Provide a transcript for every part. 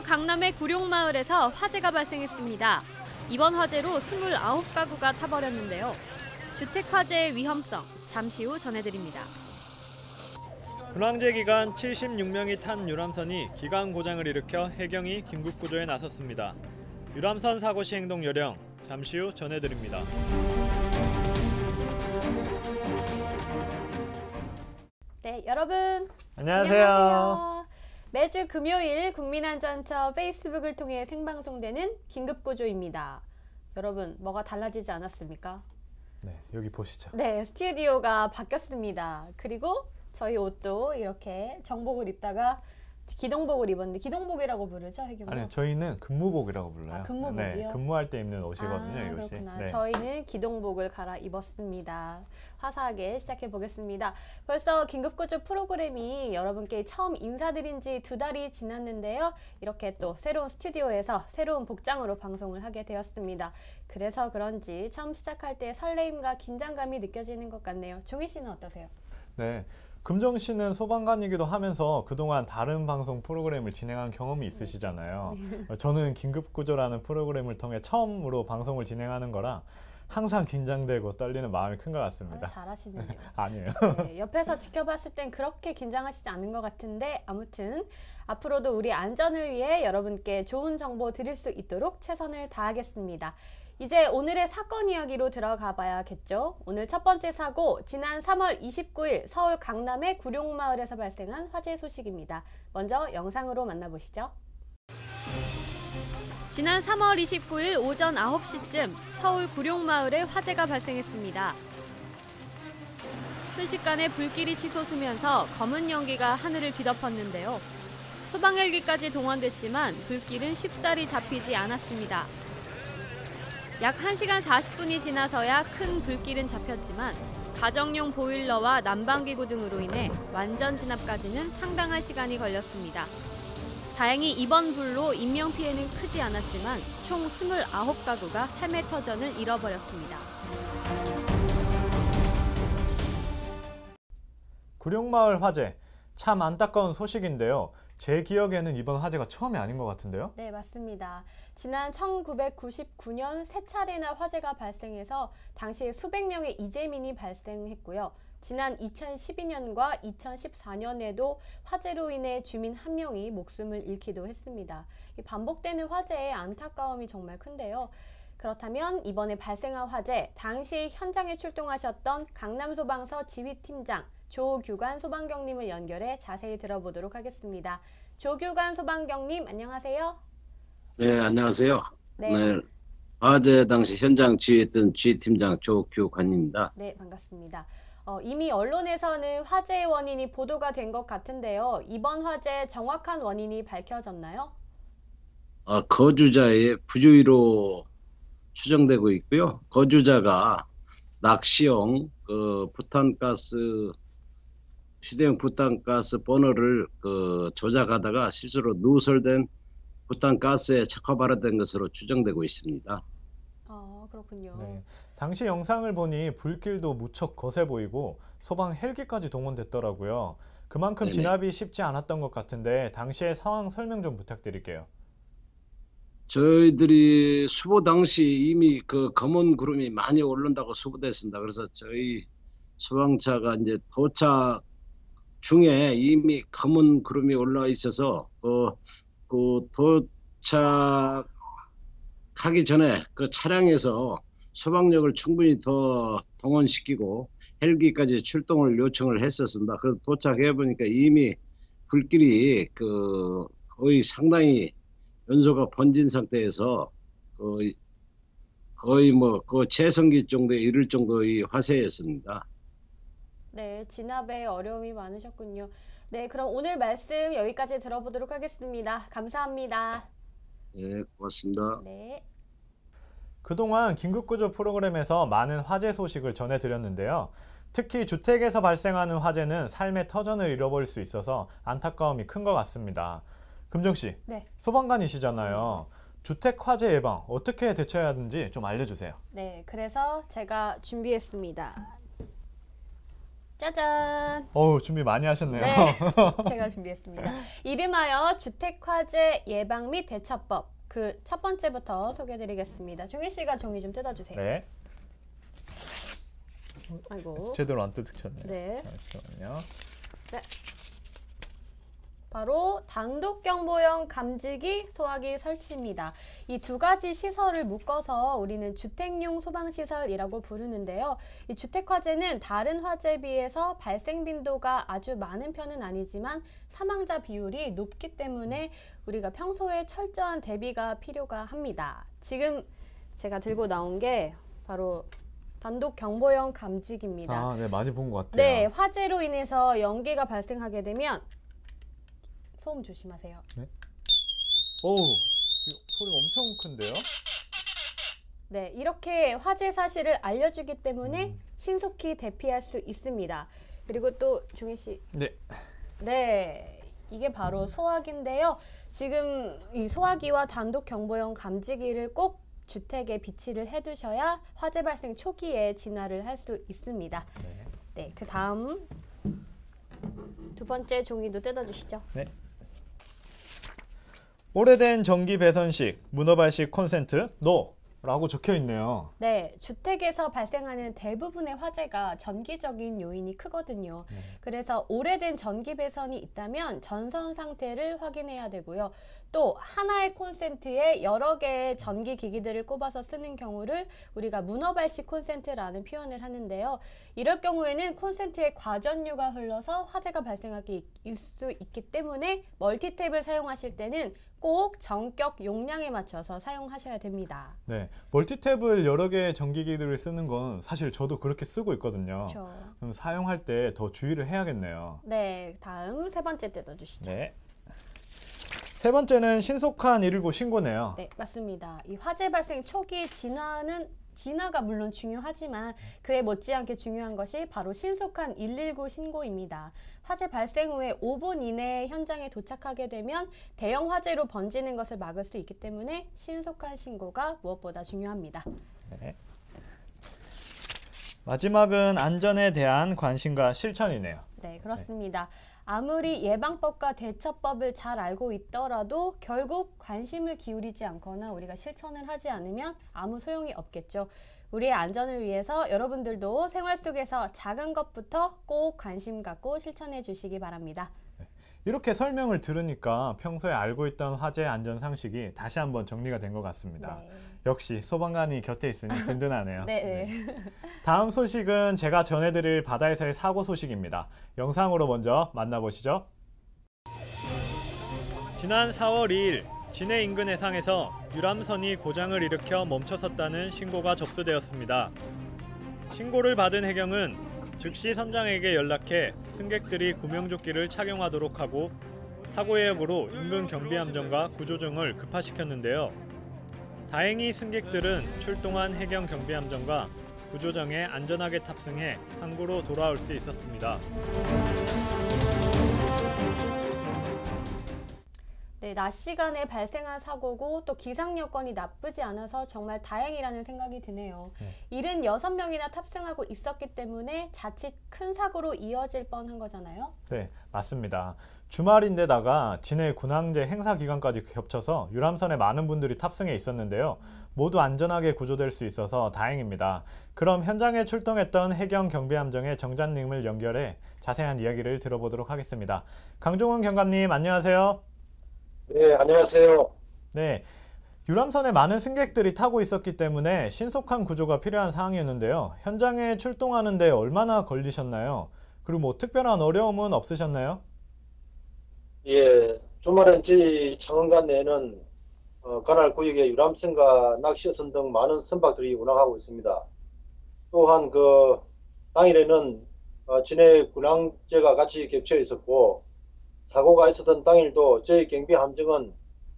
서울 강남의 구룡마을에서 화재가 발생했습니다. 이번 화재로 29가구가 타버렸는데요. 주택 화재의 위험성 잠시 후 전해드립니다. 분황제 기간 76명이 탄 유람선이 기관 고장을 일으켜 해경이 긴급 구조에 나섰습니다. 유람선 사고 시 행동 요령 잠시 후 전해드립니다. 네, 여러분 안녕하세요. 매주 금요일 국민안전처 페이스북을 통해 생방송되는 긴급구조입니다. 여러분, 뭐가 달라지지 않았습니까? 네, 여기 보시죠. 네, 스튜디오가 바뀌었습니다. 그리고 저희 옷도 이렇게 정복을 입다가 기동복을 입었는데, 기동복이라고 부르죠, 혜경도? 아니요, 저희는 근무복이라고 불러요. 아, 근무복이요? 네, 근무할 때 입는 옷이거든요, 아, 이것이. 그렇구나. 네. 저희는 기동복을 갈아입었습니다. 화사하게 시작해 보겠습니다. 벌써 긴급구조 프로그램이 여러분께 처음 인사드린 지 2달이 지났는데요. 이렇게 또 새로운 스튜디오에서 새로운 복장으로 방송을 하게 되었습니다. 그래서 그런지 처음 시작할 때 설레임과 긴장감이 느껴지는 것 같네요. 종희 씨는 어떠세요? 네. 금정 씨는 소방관이기도 하면서 그동안 다른 방송 프로그램을 진행한 경험이 있으시잖아요. 저는 긴급구조라는 프로그램을 통해 처음으로 방송을 진행하는 거라 항상 긴장되고 떨리는 마음이 큰 것 같습니다. 잘하시는데요. 아니에요. 네, 옆에서 지켜봤을 땐 그렇게 긴장하시지 않은 것 같은데, 아무튼 앞으로도 우리 안전을 위해 여러분께 좋은 정보 드릴 수 있도록 최선을 다하겠습니다. 이제 오늘의 사건 이야기로 들어가 봐야겠죠. 오늘 첫 번째 사고, 지난 3월 29일 서울 강남의 구룡마을에서 발생한 화재 소식입니다. 먼저 영상으로 만나보시죠. 지난 3월 29일 오전 9시쯤 서울 구룡마을에 화재가 발생했습니다. 순식간에 불길이 치솟으면서 검은 연기가 하늘을 뒤덮었는데요. 소방헬기까지 동원됐지만 불길은 쉽사리 잡히지 않았습니다. 약 1시간 40분이 지나서야 큰 불길은 잡혔지만 가정용 보일러와 난방기구 등으로 인해 완전 진압까지는 상당한 시간이 걸렸습니다. 다행히 이번 불로 인명피해는 크지 않았지만 총 29가구가 삶의 터전을 잃어버렸습니다. 구룡마을 화재, 참 안타까운 소식인데요. 제 기억에는 이번 화재가 처음이 아닌 것 같은데요? 네, 맞습니다. 지난 1999년 3차례나 화재가 발생해서 당시 수백 명의 이재민이 발생했고요. 지난 2012년과 2014년에도 화재로 인해 주민 1명이 목숨을 잃기도 했습니다. 반복되는 화재의 안타까움이 정말 큰데요. 그렇다면 이번에 발생한 화재, 당시 현장에 출동하셨던 강남소방서 지휘팀장 조규관 소방경님을 연결해 자세히 들어보도록 하겠습니다. 조규관 소방경님, 안녕하세요. 네, 안녕하세요. 네. 네, 화재 당시 현장 지휘했던 지휘팀장 조규관입니다. 네, 반갑습니다. 이미 언론에서는 화재의 원인이 보도가 된 것 같은데요. 이번 화재 정확한 원인이 밝혀졌나요? 거주자의 부주의로 추정되고 있고요. 거주자가 낚시용 휴대용 부탄가스 버너를 조작하다가 실수로 누설된 부탄가스에 착화발효된 것으로 추정되고 있습니다. 그렇군요. 네. 당시 영상을 보니 불길도 무척 거세 보이고 소방 헬기까지 동원됐더라고요. 그만큼 네네. 진압이 쉽지 않았던 것 같은데 당시의 상황 설명 좀 부탁드릴게요. 저희들이 수보 당시 이미 그 검은 구름이 많이 오른다고 수보됐습니다. 그래서 저희 소방차가 이제 도착 중에 이미 검은 구름이 올라 있어서 그 도착하기 전에 그 차량에서 소방력을 충분히 더 동원시키고 헬기까지 출동을 요청을 했었습니다. 그래서 도착해 보니까 이미 불길이 거의 상당히 연소가 번진 상태에서 거의 그 채성기 정도에 이를 정도의 화재였습니다. 네, 진압에 어려움이 많으셨군요. 네, 그럼 오늘 말씀 여기까지 들어보도록 하겠습니다. 감사합니다. 네, 고맙습니다. 네. 그동안 긴급구조 프로그램에서 많은 화재 소식을 전해드렸는데요. 특히 주택에서 발생하는 화재는 삶의 터전을 잃어버릴 수 있어서 안타까움이 큰 것 같습니다. 금정 씨, 네. 소방관이시잖아요. 주택 화재 예방 어떻게 대처해야 하는지 좀 알려주세요. 네, 그래서 제가 준비했습니다. 짜잔! 어우, 준비 많이 하셨네요. 네, 제가 준비했습니다. 이름하여 주택화재 예방 및 대처법. 그 첫 번째부터 소개해드리겠습니다. 종희 씨가 종이 좀 뜯어주세요. 네. 아이고. 제대로 안 뜯으셨네요. 네. 잠시만요. 네. 바로 단독경보형 감지기, 소화기 설치입니다. 이 두 가지 시설을 묶어서 우리는 주택용 소방시설이라고 부르는데요. 이 주택화재는 다른 화재에 비해서 발생 빈도가 아주 많은 편은 아니지만 사망자 비율이 높기 때문에 우리가 평소에 철저한 대비가 필요가 합니다. 지금 제가 들고 나온 게 바로 단독경보형 감지기입니다. 아, 네, 많이 본 것 같아요. 네, 화재로 인해서 연기가 발생하게 되면 소음 조심하세요. 네? 오우, 소리가 엄청 큰데요? 네, 이렇게 화재 사실을 알려주기 때문에 신속히 대피할 수 있습니다. 그리고 또 종희 씨, 네. 네, 이게 바로 소화기인데요. 지금 이 소화기와 단독 경보용 감지기를 꼭 주택에 비치를 해두셔야 화재 발생 초기에 진화를 할 수 있습니다. 네. 네, 그 다음 두 번째 종이도 뜯어주시죠. 네. 오래된 전기 배선식, 문어발식 콘센트, NO라고 적혀 있네요. 네, 주택에서 발생하는 대부분의 화재가 전기적인 요인이 크거든요. 그래서 오래된 전기 배선이 있다면 전선 상태를 확인해야 되고요. 또 하나의 콘센트에 여러 개의 전기 기기들을 꼽아서 쓰는 경우를 우리가 문어발식 콘센트라는 표현을 하는데요. 이럴 경우에는 콘센트에 과전류가 흘러서 화재가 발생할 수 있기 때문에 멀티탭을 사용하실 때는 꼭 전격 용량에 맞춰서 사용하셔야 됩니다. 네, 멀티탭을 여러 개의 전기기기들을 쓰는 건 사실 저도 그렇게 쓰고 있거든요. 그렇죠. 그럼 사용할 때 더 주의를 해야겠네요. 네, 다음 세 번째 뜯어주시죠. 네. 세 번째는 신속한 119 신고네요. 네, 맞습니다. 이 화재 발생 초기 진화가 물론 중요하지만 그에 못지않게 중요한 것이 바로 신속한 119 신고입니다. 화재 발생 후에 5분 이내에 현장에 도착하게 되면 대형 화재로 번지는 것을 막을 수 있기 때문에 신속한 신고가 무엇보다 중요합니다. 네. 마지막은 안전에 대한 관심과 실천이네요. 네, 그렇습니다. 아무리 예방법과 대처법을 잘 알고 있더라도 결국 관심을 기울이지 않거나 우리가 실천을 하지 않으면 아무 소용이 없겠죠. 우리의 안전을 위해서 여러분들도 생활 속에서 작은 것부터 꼭 관심 갖고 실천해 주시기 바랍니다. 이렇게 설명을 들으니까 평소에 알고 있던 화재 안전 상식이 다시 한번 정리가 된 것 같습니다. 네. 역시 소방관이 곁에 있으니 든든하네요. 네. 다음 소식은 제가 전해드릴 바다에서의 사고 소식입니다. 영상으로 먼저 만나보시죠. 지난 4월 2일 진해 인근 해상에서 유람선이 고장을 일으켜 멈춰섰다는 신고가 접수되었습니다. 신고를 받은 해경은 즉시 선장에게 연락해 승객들이 구명조끼를 착용하도록 하고 사고의 여부로 인근 경비함정과 구조정을 급파시켰는데요. 다행히 승객들은 출동한 해경 경비함정과 구조정에 안전하게 탑승해 항구로 돌아올 수 있었습니다. 네, 낮 시간에 발생한 사고고 또 기상 여건이 나쁘지 않아서 정말 다행이라는 생각이 드네요. 76명이나 탑승하고 있었기 때문에 자칫 큰 사고로 이어질 뻔한 거잖아요. 네, 맞습니다. 주말인데다가 진해 군항제 행사 기간까지 겹쳐서 유람선에 많은 분들이 탑승해 있었는데요. 모두 안전하게 구조될 수 있어서 다행입니다. 그럼 현장에 출동했던 해경 경비함정의 정장님을 연결해 자세한 이야기를 들어보도록 하겠습니다. 강종훈 경감님, 안녕하세요. 네, 안녕하세요. 네, 유람선에 많은 승객들이 타고 있었기 때문에 신속한 구조가 필요한 상황이었는데요. 현장에 출동하는데 얼마나 걸리셨나요? 그리고 뭐 특별한 어려움은 없으셨나요? 예, 주말엔 저희 창원간 내에는 관할 구역에 유람선과 낚시선 등 많은 선박들이 운항하고 있습니다. 또한 그 당일에는 진해 군항제가 같이 겹쳐 있었고 사고가 있었던 당일도 저희 경비 함정은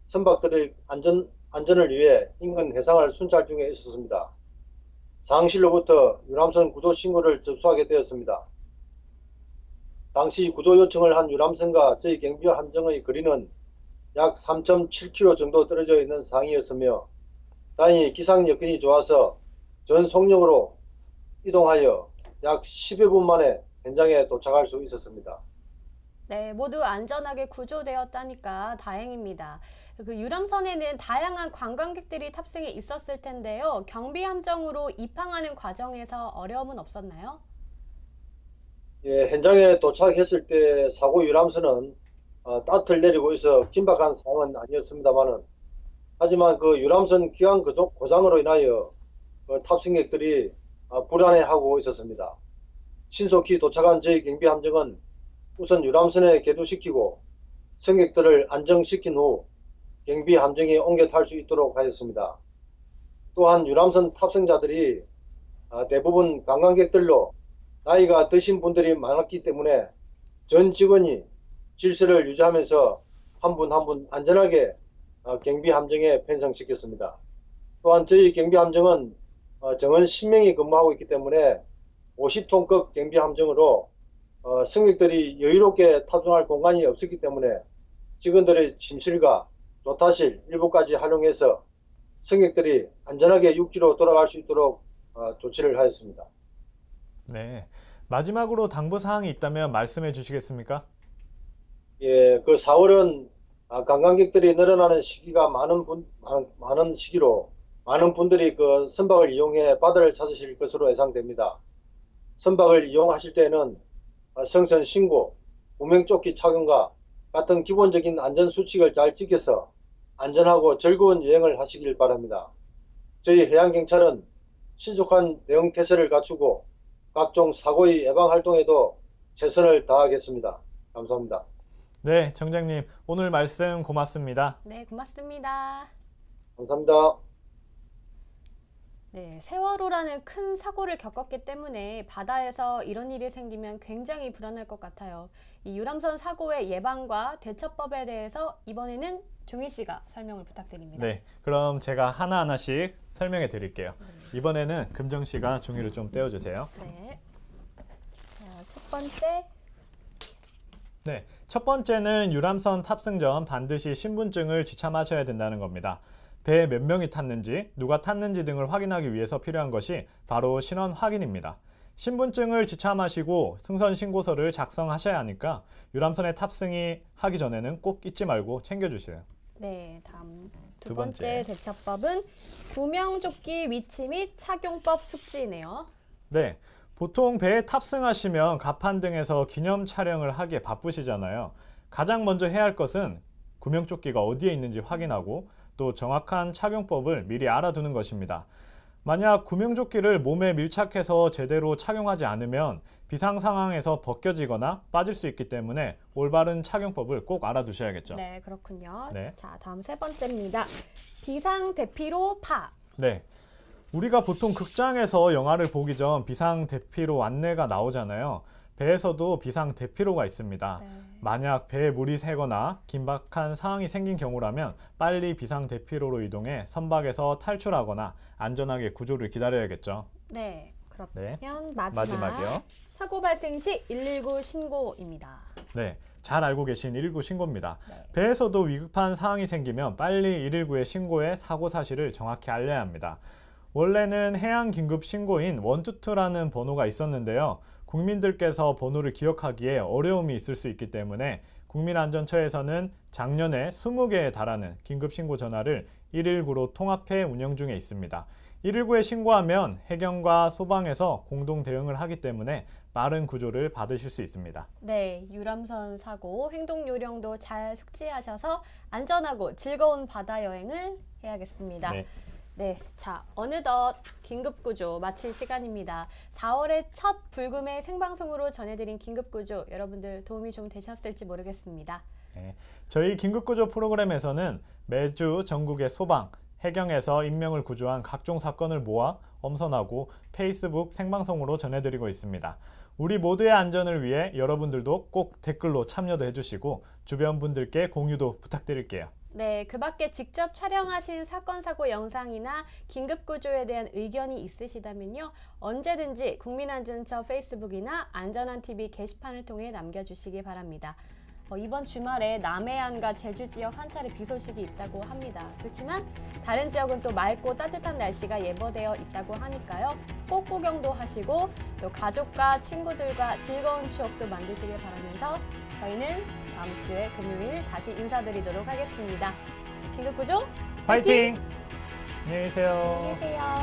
선박들의 안전을 위해 인근 해상을 순찰 중에 있었습니다. 상실로부터 유람선 구조 신고를 접수하게 되었습니다. 당시 구조 요청을 한 유람선과 저희 경비 함정의 거리는 약 3.7km 정도 떨어져 있는 상황이었으며 다행히 기상 여건이 좋아서 전 속력으로 이동하여 약 10여 분 만에 현장에 도착할 수 있었습니다. 네, 모두 안전하게 구조되었다니까 다행입니다. 그 유람선에는 다양한 관광객들이 탑승해 있었을 텐데요. 경비 함정으로 입항하는 과정에서 어려움은 없었나요? 예, 현장에 도착했을 때 사고 유람선은 따틀 내리고 있어 긴박한 상황은 아니었습니다만은 하지만 그 유람선 기관 고장으로 인하여 그 탑승객들이 불안해하고 있었습니다. 신속히 도착한 저희 경비 함정은 우선 유람선에 궤도시키고 승객들을 안정시킨 후 경비 함정에 옮겨 탈 수 있도록 하였습니다. 또한 유람선 탑승자들이 대부분 관광객들로 나이가 드신 분들이 많았기 때문에 전 직원이 질서를 유지하면서 한 분 한 분 안전하게 경비 함정에 편성시켰습니다. 또한 저희 경비 함정은 정원 10명이 근무하고 있기 때문에 50톤급 경비 함정으로 승객들이 여유롭게 탑승할 공간이 없었기 때문에 직원들의 침실과 조타실 일부까지 활용해서 승객들이 안전하게 육지로 돌아갈 수 있도록 조치를 하였습니다. 네. 마지막으로 당부사항이 있다면 말씀해 주시겠습니까? 예, 그 4월은 관광객들이 늘어나는 시기가 많은 시기로 많은 분들이 그 선박을 이용해 바다를 찾으실 것으로 예상됩니다. 선박을 이용하실 때는 성선 신고, 구명조끼 착용과 같은 기본적인 안전수칙을 잘 지켜서 안전하고 즐거운 여행을 하시길 바랍니다. 저희 해양경찰은 신속한 대응태세를 갖추고 각종 사고의 예방활동에도 최선을 다하겠습니다. 감사합니다. 네, 정장님 오늘 말씀 고맙습니다. 네, 고맙습니다. 감사합니다. 네, 세월호라는 큰 사고를 겪었기 때문에 바다에서 이런 일이 생기면 굉장히 불안할 것 같아요. 이 유람선 사고의 예방과 대처법에 대해서 이번에는 종희 씨가 설명을 부탁드립니다. 네, 그럼 제가 하나하나씩 설명해 드릴게요. 이번에는 금정 씨가 종이를 좀 떼어주세요. 네. 자, 첫 번째. 네, 첫 번째는 유람선 탑승 전 반드시 신분증을 지참하셔야 된다는 겁니다. 배에 몇 명이 탔는지, 누가 탔는지 등을 확인하기 위해서 필요한 것이 바로 신원 확인입니다. 신분증을 지참하시고 승선 신고서를 작성하셔야 하니까 유람선에 탑승이 하기 전에는 꼭 잊지 말고 챙겨주세요. 네, 다음 두 두 번째 번째. 대처법은 구명조끼 위치 및 착용법 숙지이네요. 네, 보통 배에 탑승하시면 갑판 등에서 기념 촬영을 하기에 바쁘시잖아요. 가장 먼저 해야 할 것은 구명조끼가 어디에 있는지 확인하고 또 정확한 착용법을 미리 알아두는 것입니다. 만약 구명조끼를 몸에 밀착해서 제대로 착용하지 않으면 비상 상황에서 벗겨지거나 빠질 수 있기 때문에 올바른 착용법을 꼭 알아두셔야겠죠. 네, 그렇군요. 네. 자, 다음 세 번째입니다. 비상 대피로 파. 네. 우리가 보통 극장에서 영화를 보기 전 비상 대피로 안내가 나오잖아요. 배에서도 비상 대피로가 있습니다. 네. 만약 배에 물이 새거나 긴박한 상황이 생긴 경우라면 빨리 비상 대피로로 이동해 선박에서 탈출하거나 안전하게 구조를 기다려야겠죠. 네, 그러면 네. 마지막이요. 사고 발생 시 119 신고입니다. 네, 잘 알고 계신 119 신고입니다. 네. 배에서도 위급한 상황이 생기면 빨리 119에 신고해 사고 사실을 정확히 알려야 합니다. 원래는 해양 긴급 신고인 122라는 번호가 있었는데요. 국민들께서 번호를 기억하기에 어려움이 있을 수 있기 때문에 국민안전처에서는 작년에 20개에 달하는 긴급 신고 전화를 119로 통합해 운영 중에 있습니다. 119에 신고하면 해경과 소방에서 공동 대응을 하기 때문에 빠른 구조를 받으실 수 있습니다. 네, 유람선 사고 행동 요령도 잘 숙지하셔서 안전하고 즐거운 바다 여행을 해야겠습니다. 네. 네, 자, 어느덧 긴급구조 마칠 시간입니다. 4월의 첫 불금의 생방송으로 전해드린 긴급구조, 여러분들 도움이 좀 되셨을지 모르겠습니다. 네, 저희 긴급구조 프로그램에서는 매주 전국의 소방, 해경에서 인명을 구조한 각종 사건을 모아 엄선하고 페이스북 생방송으로 전해드리고 있습니다. 우리 모두의 안전을 위해 여러분들도 꼭 댓글로 참여도 해주시고 주변 분들께 공유도 부탁드릴게요. 네, 그 밖에 직접 촬영하신 사건, 사고 영상이나 긴급구조에 대한 의견이 있으시다면요. 언제든지 국민안전처 페이스북이나 안전한TV 게시판을 통해 남겨주시기 바랍니다. 이번 주말에 남해안과 제주 지역 한 차례 비 소식이 있다고 합니다. 그렇지만 다른 지역은 또 맑고 따뜻한 날씨가 예보되어 있다고 하니까요. 꽃 구경도 하시고 또 가족과 친구들과 즐거운 추억도 만드시길 바라면서 저희는 다음 주에 금요일 다시 인사드리도록 하겠습니다. 긴급구조 파이팅! 안녕히 계세요. 안녕히 계세요.